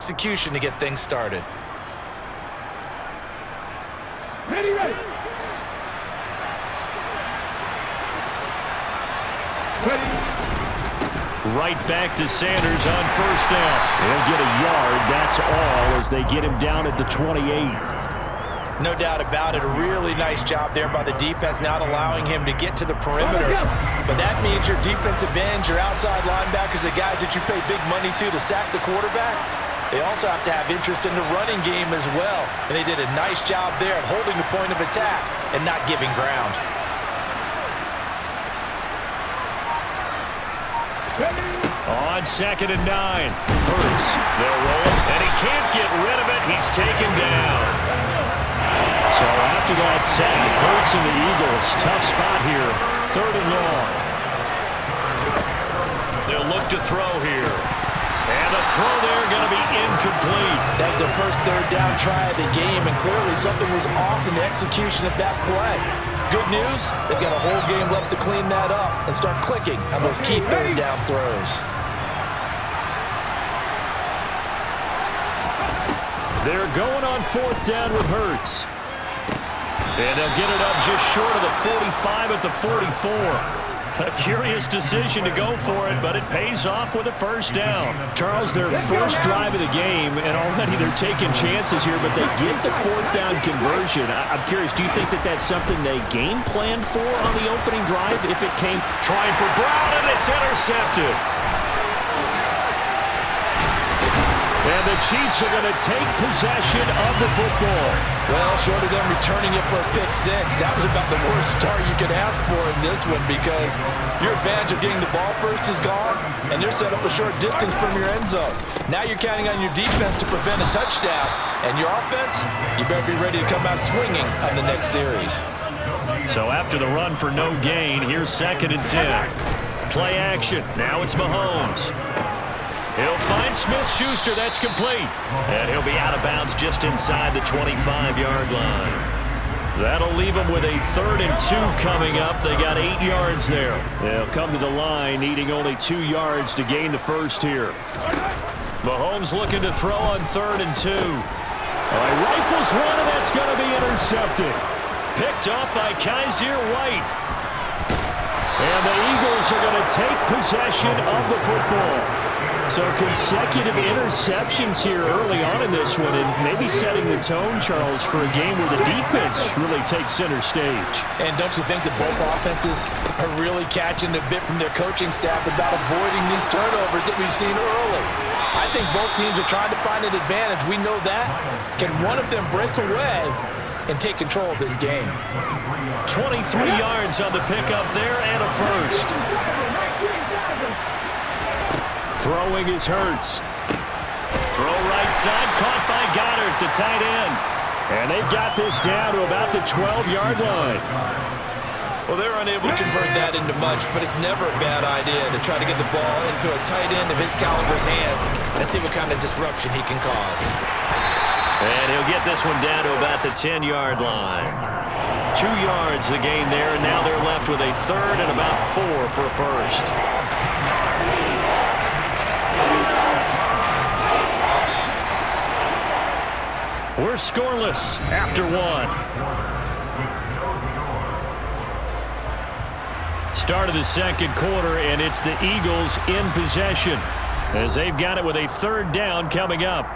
execution to get things started. Ready. Right back to Sanders on first down. They'll get a yard, that's all, as they get him down at the 28. No doubt about it. A really nice job there by the defense, not allowing him to get to the perimeter. But that means your defensive ends, your outside linebackers, the guys that you pay big money to sack the quarterback, they also have to have interest in the running game as well. And they did a nice job there of holding the point of attack and not giving ground. On 2nd and 9. Hurts. They'll roll, and he can't get rid of it. He's taken down. So after that sack, Hurts and the Eagles, tough spot here. 3rd and long. They'll look to throw here. And the throw there going to be incomplete. That was their first 3rd down try of the game, and clearly something was off in the execution of that play. Good news, they've got a whole game left to clean that up and start clicking on those key 3rd down throws. They're going on 4th down with Hurts. And they'll get it up just short of the 45 at the 44. A curious decision to go for it, but it pays off with a first down. Charles, their first drive of the game, and already they're taking chances here, but they get the 4th down conversion. I'm curious, do you think that that's something they game planned for on the opening drive if it came? Trying for Brown, and it's intercepted. And the Chiefs are going to take possession of the football. Well, short of them returning it for a pick 6, that was about the worst start you could ask for in this one, because your advantage of getting the ball first is gone, and they're set up a short distance from your end zone. Now you're counting on your defense to prevent a touchdown, and your offense, you better be ready to come out swinging on the next series. So after the run for no gain, here's 2nd and 10. Play action. Now it's Mahomes. He'll find Smith-Schuster. That's complete. And he'll be out of bounds just inside the 25-yard line. That'll leave them with a 3rd and 2 coming up. They got 8 yards there. They'll come to the line, needing only 2 yards to gain the first here. Mahomes looking to throw on 3rd and 2. Rifles one, and that's going to be intercepted. Picked off by Kaiser White. And the Eagles are going to take possession of the football. So consecutive interceptions here early on in this one, and maybe setting the tone, Charles, for a game where the defense really takes center stage. And don't you think that both offenses are really catching a bit from their coaching staff about avoiding these turnovers that we've seen early? I think both teams are trying to find an advantage. We know that. Can one of them break away and take control of this game? 23 yards on the pickup there and a first. Throwing is Hurts. Throw right side, caught by Goddard, the tight end. And they've got this down to about the 12-yard line. Well, they're unable to convert that into much, but it's never a bad idea to try to get the ball into a tight end of his caliber's hands and see what kind of disruption he can cause. And he'll get this one down to about the 10-yard line. 2 yards the gain there, and now they're left with a 3rd and about 4 for a first. We're scoreless after 1. Start of the 2nd quarter, and it's the Eagles in possession as they've got it with a 3rd down coming up.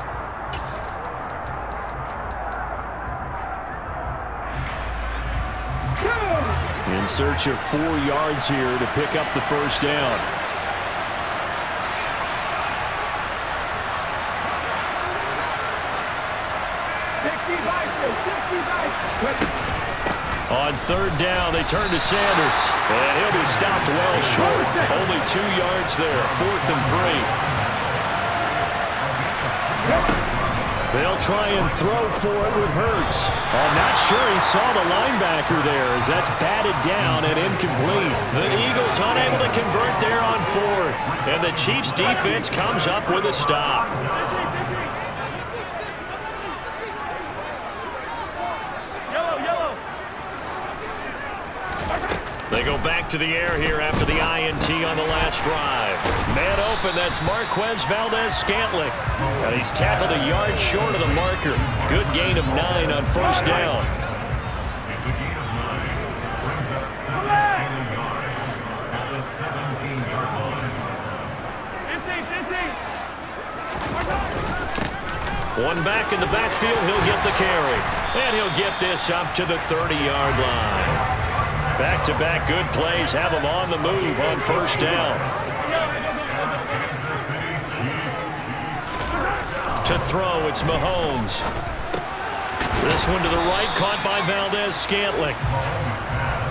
In search of 4 yards here to pick up the first down. On 3rd down, they turn to Sanders. And he'll be stopped well short. Only 2 yards there. 4th and 3. They'll try and throw for it with Hurts. I'm not sure he saw the linebacker there as that's batted down and incomplete. The Eagles unable to convert there on 4th. And the Chiefs defense comes up with a stop. They go back to the air here after the INT on the last drive. Man open, that's Marquez Valdez-Scantling. And he's tackled a yard short of the marker. Good gain of 9 on first down. One back in the backfield, he'll get the carry. And he'll get this up to the 30-yard line. Back-to-back good plays have him on the move on first down. To throw, it's Mahomes. This one to the right, caught by Valdez-Scantling.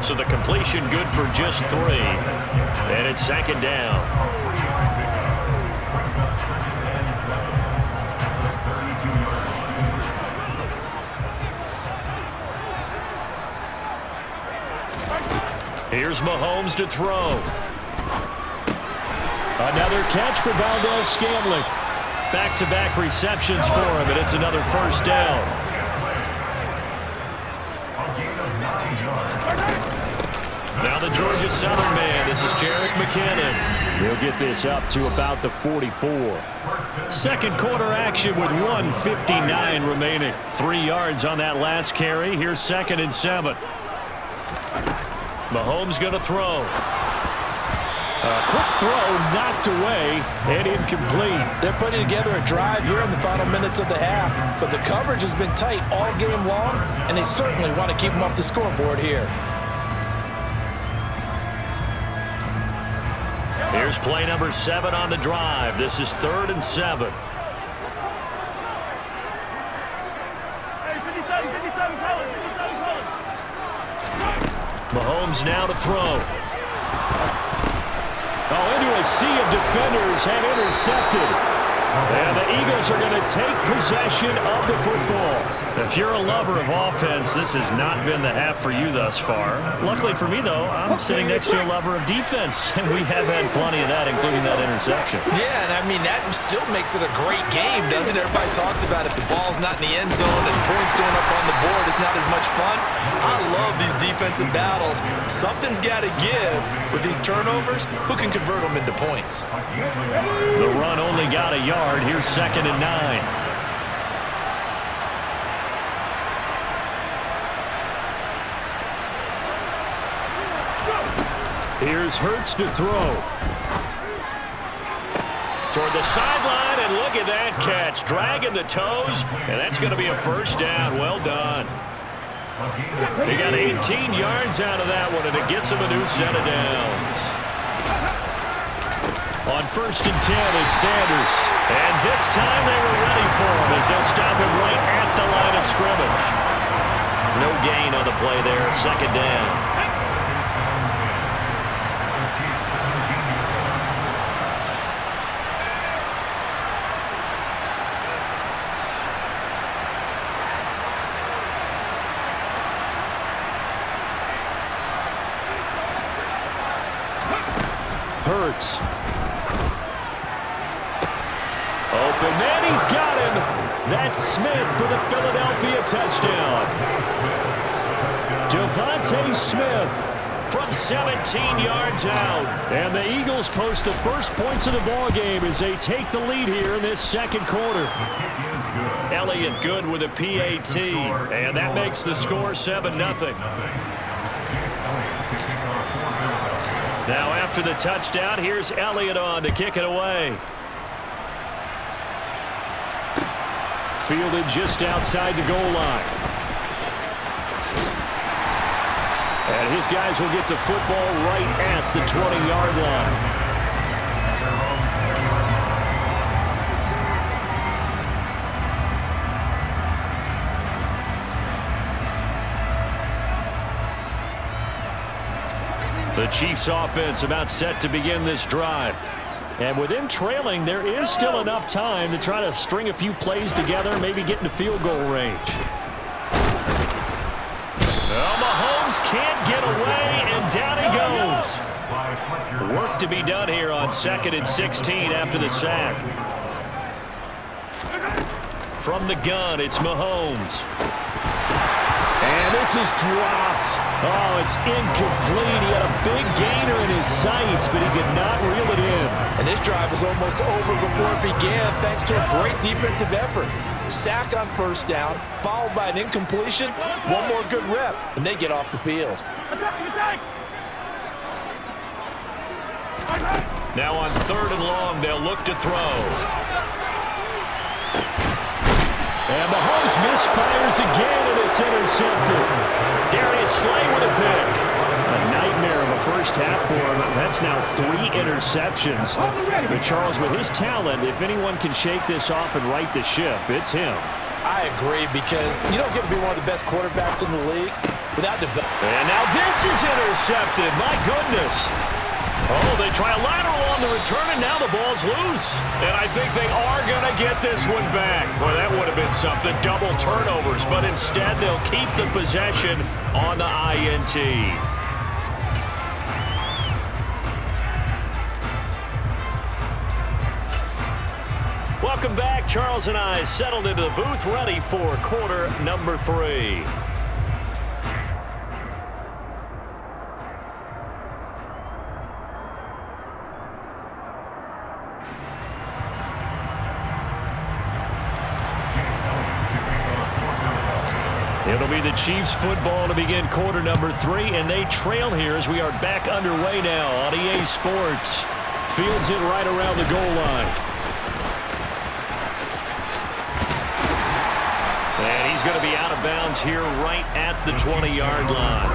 So the completion good for just 3. And it's second down. Here's Mahomes to throw. Another catch for Valdez-Scantling. Back-to-back receptions for him, and it's another first down. Now the Georgia Southern man. This is Jerick McKinnon. He'll get this up to about the 44. Second quarter action with 1:59 remaining. 3 yards on that last carry. Here's 2nd and 7. Mahomes going to throw. A quick throw knocked away and incomplete. They're putting together a drive here in the final minutes of the half, but the coverage has been tight all game long, and they certainly want to keep them off the scoreboard here. Here's play number 7 on the drive. This is 3rd and 7. Mahomes now to throw. Oh, into a sea of defenders and intercepted. And the Eagles are going to take possession of the football. If you're a lover of offense, this has not been the half for you thus far. Luckily for me, though, I'm sitting next to a lover of defense, and we have had plenty of that, including that interception. Yeah, and I mean, that still makes it a great game, doesn't it? Everybody talks about if the ball's not in the end zone and points going up on the board, it's not as much fun. I love these defensive battles. Something's got to give with these turnovers. Who can convert them into points? The run only got a yard. Here's 2nd and 9. Here's Hurts to throw. Toward the sideline, and look at that catch. Dragging the toes, and that's going to be a first down. Well done. He got 18 yards out of that one, and it gets him a new set of downs. On 1st and 10, it's Sanders. And this time they were ready for him as they'll stop him right at the line of scrimmage. No gain on the play there. 2nd down. Hurts. Open man, he's got him. That's Smith for the Philadelphia touchdown. Devontae Smith from 17 yards out. And the Eagles post the first points of the ball game as they take the lead here in this second quarter. Elliott good with a PAT, and that makes the score 7-0. Now after the touchdown, here's Elliott on to kick it away. Fielded just outside the goal line. And his guys will get the football right at the 20-yard line. The Chiefs offense about set to begin this drive. And with them trailing, there is still enough time to try to string a few plays together, maybe get into field goal range. Well, Mahomes can't get away, and down he goes. Work to be done here on 2nd and 16 after the sack. From the gun, it's Mahomes. And this is dropped. Oh, it's incomplete. He had a big gainer in his sights, but he could not reel it in. And this drive was almost over before it began thanks to a great defensive effort. Sack on first down, followed by an incompletion, one more good rep, and they get off the field. Now on 3rd and long, they'll look to throw. And Mahomes misfires again, and it's intercepted. Darius Slay with a pick. A nightmare of a first half for him. That's now 3 interceptions. But Charles, with his talent, if anyone can shake this off and right the ship, it's him. I agree, because you don't get to be one of the best quarterbacks in the league without the... And now this is intercepted. My goodness. Oh, they try a lateral on the return, and now the ball's loose. And I think they are going to get this one back. Boy, that would have been something, double turnovers. But instead, they'll keep the possession on the INT. Welcome back. Charles and I settled into the booth, ready for quarter number 3. It'll be the Chiefs football to begin quarter number 3, and they trail here as we are back underway now on EA Sports. Fields it right around the goal line. And he's going to be out of bounds here right at the 20-yard line.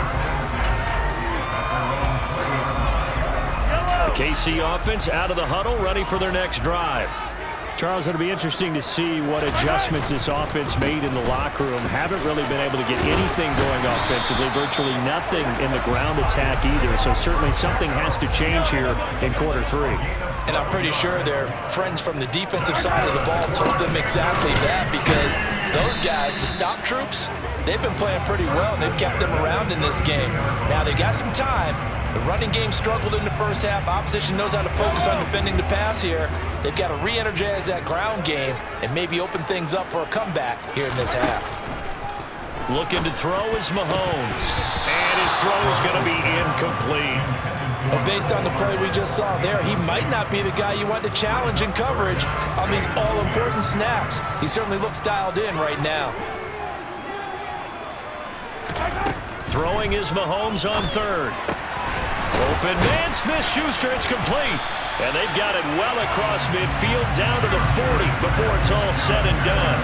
The KC offense out of the huddle, ready for their next drive. Charles, it'll be interesting to see what adjustments this offense made in the locker room. Haven't really been able to get anything going offensively, virtually nothing in the ground attack either. So certainly something has to change here in quarter 3. And I'm pretty sure their friends from the defensive side of the ball told them exactly that, because those guys, the stop troops, they've been playing pretty well, and they've kept them around in this game. Now, they got some time. The running game struggled in the first half. Opposition knows how to focus on defending the pass here. They've got to re-energize that ground game and maybe open things up for a comeback here in this half. Looking to throw is Mahomes. And his throw is going to be incomplete. Well, based on the play we just saw there, he might not be the guy you want to challenge in coverage on these all-important snaps. He certainly looks dialed in right now. Throwing is Mahomes on 3rd. Open man, Smith-Schuster, it's complete. And they've got it well across midfield down to the 40 before it's all said and done.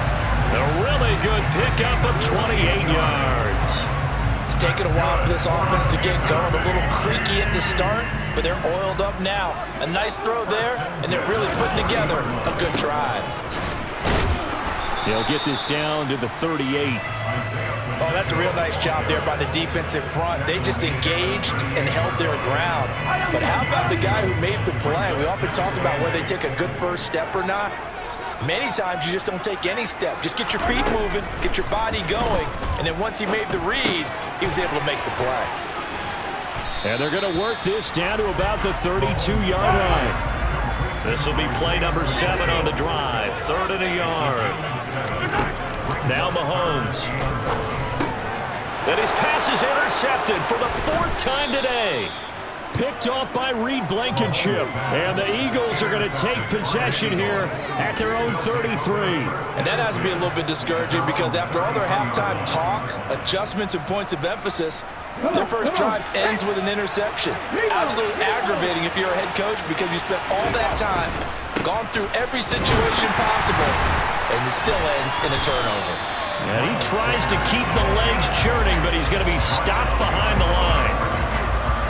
A really good pickup of 28 yards. It's taken a while for this offense to get going. A little creaky at the start, but they're oiled up now. A nice throw there, and they're really putting together a good drive. They'll get this down to the 38. Oh, that's a real nice job there by the defensive front. They just engaged and held their ground. But how about the guy who made the play? We often talk about whether they take a good first step or not. Many times you just don't take any step. Just get your feet moving, get your body going, and then once he made the read, he was able to make the play. And they're going to work this down to about the 32-yard line. This will be play number 7 on the drive. 3rd and a yard. Now Mahomes. And his pass is intercepted for the 4th time today. Picked off by Reed Blankenship. And the Eagles are going to take possession here at their own 33. And that has to be a little bit discouraging, because after all their halftime talk, adjustments, and points of emphasis, their first drive ends with an interception. Absolutely aggravating if you're a head coach, because you spent all that time, gone through every situation possible, and it still ends in a turnover. And he tries to keep the legs churning, but he's going to be stopped behind the line.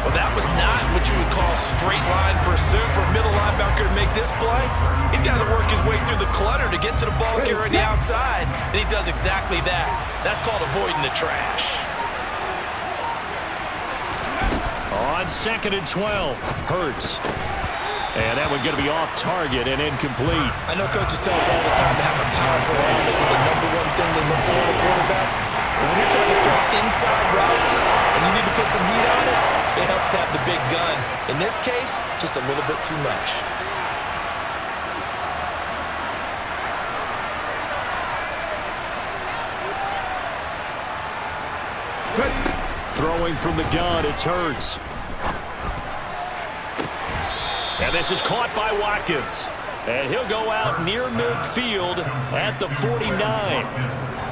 Well, that was not what you would call straight line pursuit for a middle linebacker to make this play. He's got to work his way through the clutter to get to the ball carrier on the outside, and he does exactly that. That's called avoiding the trash. On 2nd and 12, Hurts. And that one going to be off target and incomplete. I know coaches tell us all the time to have a powerful arm isn't the #1 thing they look for in a quarterback. But when you're trying to throw inside routes and you need to put some heat on it, it helps have the big gun. In this case, just a little bit too much. Throwing from the gun, it's Hurts. And this is caught by Watkins. And he'll go out near midfield at the 49.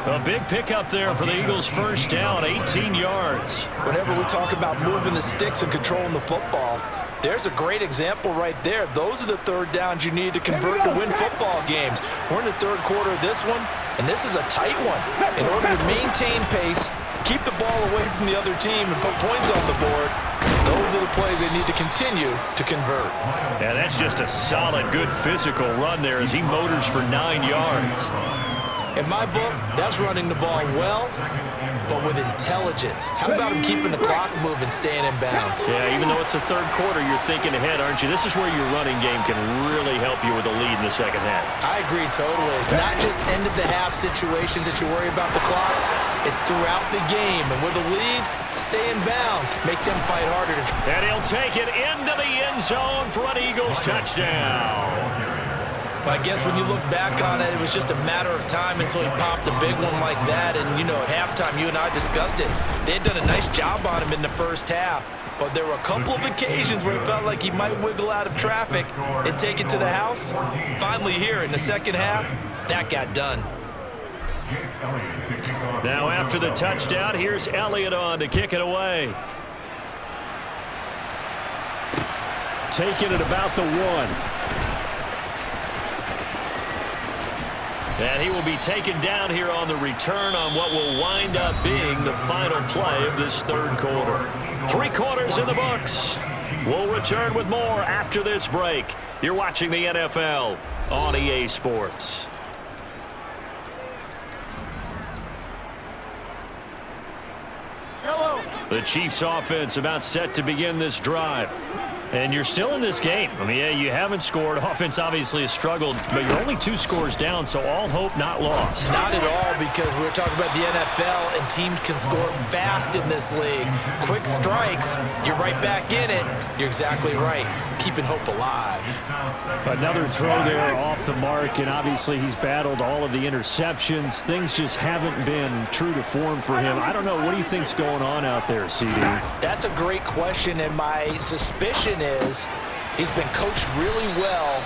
A big pickup there for the Eagles' first down, 18 yards. Whenever we talk about moving the sticks and controlling the football, there's a great example right there. Those are the third downs you need to convert to win football games. We're in the third quarter of this one, and this is a tight one. In order to maintain pace, keep the ball away from the other team, and put points on the board, those are the plays they need to continue to convert. Yeah, that's just a solid, good physical run there as he motors for 9 yards. In my book, that's running the ball well, but with intelligence. How about him keeping the clock moving, staying in bounds? Yeah, even though it's the third quarter, you're thinking ahead, aren't you? This is where your running game can really help you with a lead in the second half. I agree totally. It's not just end-of-the-half situations that you worry about the clock. It's throughout the game. And with a lead, stay in bounds. Make them fight harder. And he'll take it into the end zone for an Eagles touchdown. I guess when you look back on it, it was just a matter of time until he popped a big one like that. And, you know, at halftime, you and I discussed it. They had done a nice job on him in the first half. But there were a couple of occasions where it felt like he might wiggle out of traffic and take it to the house. Finally here in the second half, that got done. Now after the touchdown, here's Elliott on to kick it away. Taking it about the 1. And he will be taken down here on the return on what will wind up being the final play of this third quarter. 3 quarters in the books. We'll return with more after this break. You're watching the NFL on EA Sports. The Chiefs offense about set to begin this drive. And you're still in this game. I mean, yeah, you haven't scored. Offense obviously has struggled, but you're only 2 scores down, so all hope not lost. Not at all, because we're talking about the NFL, and teams can score fast in this league. Quick strikes, you're right back in it. You're exactly right. Keeping hope alive. Another throw there off the mark, and obviously he's battled all of the interceptions. Things just haven't been true to form for him. I don't know. What do you think's going on out there, CD? That's a great question, and my suspicion is he's been coached really well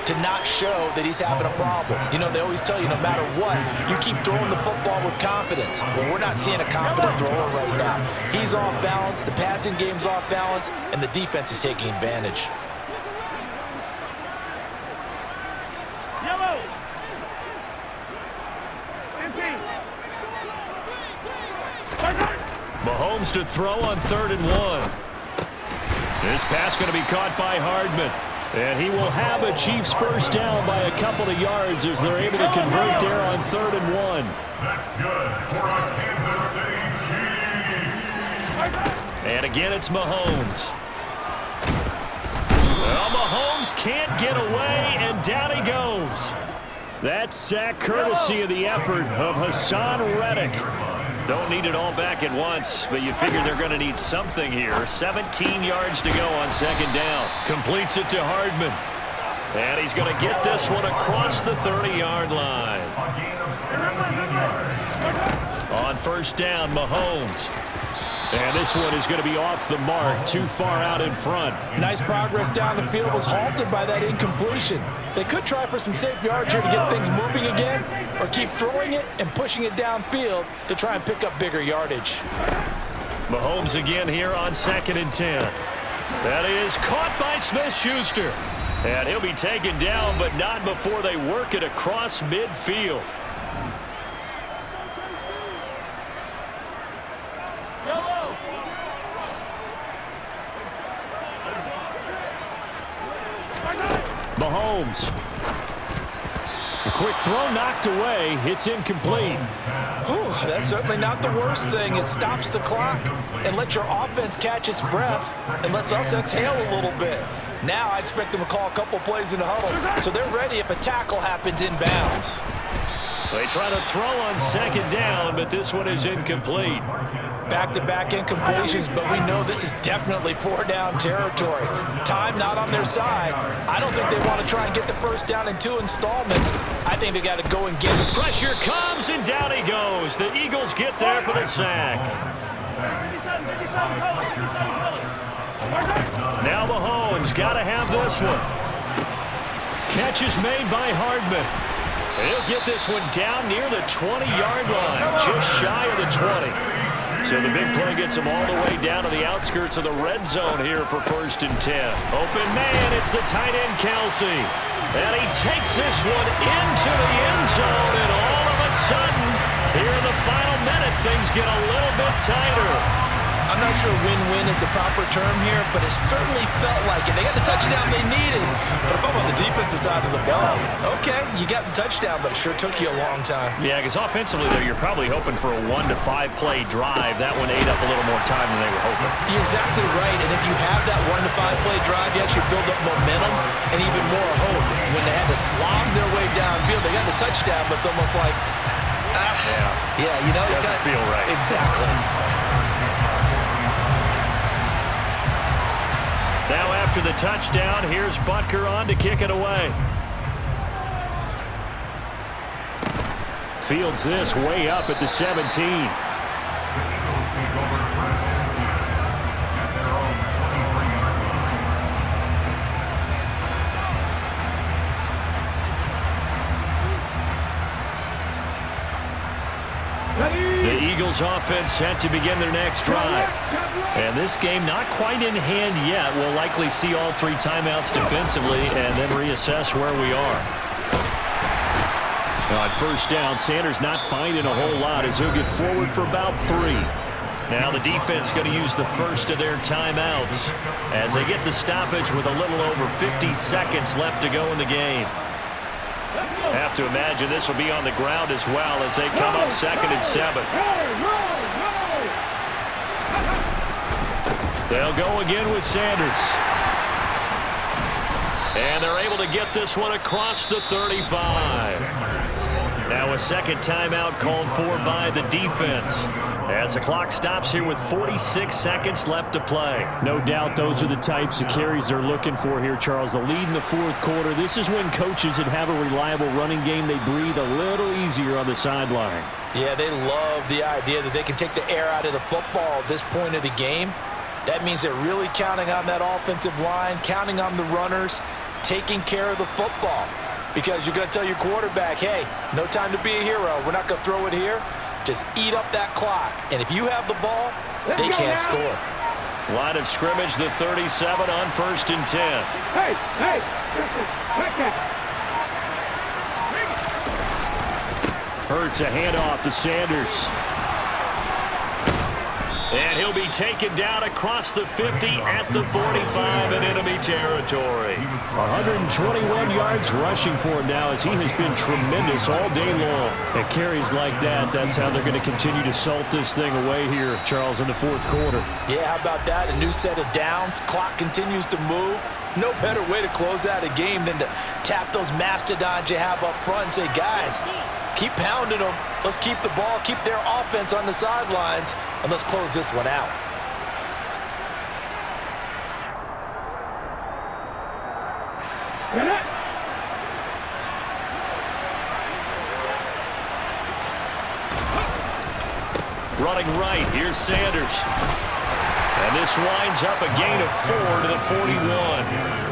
to not show that he's having a problem. You know, they always tell you no matter what, you keep throwing the football with confidence. Well, we're not seeing a confident thrower right now. He's off balance, the passing game's off balance, and the defense is taking advantage. Mahomes to throw on 3rd and 1. This pass going to be caught by Hardman. And he will have a Chiefs first down by a couple of yards as they're able to convert there on 3rd and 1. That's good for our Kansas City Chiefs. And again, it's Mahomes. Well, Mahomes can't get away, and down he goes. That sack courtesy of the effort of Hassan Reddick. Don't need it all back at once, but you figure they're going to need something here. 17 yards to go on 2nd down. Completes it to Hardman. And he's going to get this one across the 30-yard line. On 1st down, Mahomes. And this one is going to be off the mark, too far out in front. Nice progress down the field, was halted by that incompletion. They could try for some safe yards here to get things moving again, or keep throwing it and pushing it downfield to try and pick up bigger yardage. Mahomes again here on 2nd and 10. That is caught by Smith-Schuster. And he'll be taken down, but not before they work it across midfield. Mahomes. A quick throw knocked away. It's incomplete. Whew, that's certainly not the worst thing. It stops the clock and lets your offense catch its breath and lets us exhale a little bit. Now I expect them to call a couple plays in the huddle, so they're ready if a tackle happens inbounds. They try to throw on 2nd down, but this one is incomplete. Back-to-back incompletions, but we know this is definitely 4-down territory. Time not on their side. I don't think they want to try and get the first down in 2 installments. I think they got to go and get it. Pressure comes, and down he goes. The Eagles get there for the sack. Now Mahomes got to have this one. Catch is made by Hardman. He'll get this one down near the 20-yard line, just shy of the 20. So the big play gets him all the way down to the outskirts of the red zone here for 1st and 10. Open man, it's the tight end Kelsey. And he takes this one into the end zone, and all of a sudden, here in the final minute, things get a little bit tighter. I'm not sure win-win is the proper term here, but it certainly felt like it. They got the touchdown they needed. But if I'm on the defensive side of the ball, okay, you got the touchdown, but it sure took you a long time. Yeah, because offensively, though, you're probably hoping for a 1 to 5 play drive. That one ate up a little more time than they were hoping. You're exactly right, and if you have that 1 to 5 play drive, you actually build up momentum and even more hope. When they had to slog their way downfield, they got the touchdown, but it's almost like, yeah, you know. It doesn't feel right. Exactly. Now after the touchdown, here's Butker on to kick it away. Fields this way up at the 17. The Eagles offense set to begin their next drive. And this game not quite in hand yet. We'll likely see all 3 timeouts defensively and then reassess where we are. Now at 1st down, Sanders not finding a whole lot as he'll get forward for about 3. Now the defense going to use the first of their timeouts as they get the stoppage with a little over 50 seconds left to go in the game. Have to imagine this will be on the ground as well as they come up 2nd and 7. They'll go again with Sanders. And they're able to get this one across the 35. Now a 2nd timeout called for by the defense as the clock stops here with 46 seconds left to play. No doubt those are the types of carries they're looking for here, Charles. The lead in the 4th quarter. This is when coaches that have a reliable running game, they breathe a little easier on the sideline. Yeah, they love the idea that they can take the air out of the football at this point of the game. That means they're really counting on that offensive line, counting on the runners, taking care of the football. Because you're going to tell your quarterback, hey, no time to be a hero. We're not going to throw it here. Just eat up that clock. And if you have the ball, they can't score. Line of scrimmage, the 37 on 1st and 10. Hey! Hurts a handoff to Sanders. And he'll be taken down across the 50 at the 45 in enemy territory. 121 yards rushing for him now as he has been tremendous all day long. At carries like that, that's how they're going to continue to salt this thing away here, Charles, in the 4th quarter. Yeah, how about that? A new set of downs. Clock continues to move. No better way to close out a game than to tap those mastodons you have up front and say, guys, keep pounding them. Let's keep the ball, keep their offense on the sidelines, and let's close this one out. Running right, here's Sanders. And this winds up a gain of 4 to the 41.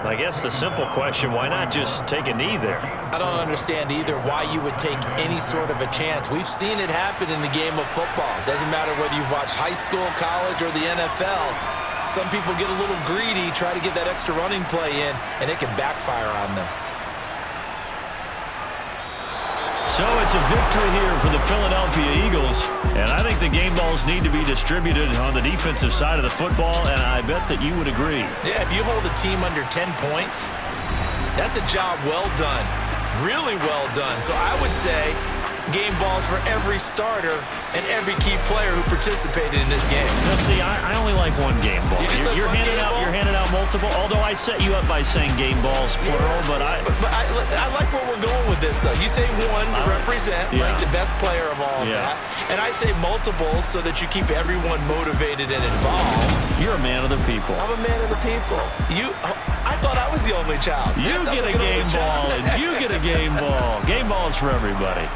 I guess the simple question, why not just take a knee there? I don't understand either why you would take any sort of a chance. We've seen it happen in the game of football. Doesn't matter whether you've watched high school, college, or the NFL. Some people get a little greedy, try to get that extra running play in, and it can backfire on them. So it's a victory here for the Philadelphia Eagles. And I think the game balls need to be distributed on the defensive side of the football, and I bet that you would agree. Yeah, if you hold a team under 10 points, that's a job well done. Really well done. So I would say game balls for every starter and every key player who participated in this game. Now, see, I only like one game ball. You're handing out multiple, although I set you up by saying game balls, plural, but I like where we're going with this, though. You say one to represent like the best player of all of that. And I say multiples so that you keep everyone motivated and involved. You're a man of the people. I'm a man of the people. I thought I was the only child. You get a game ball, and you get a game ball. Game balls for everybody.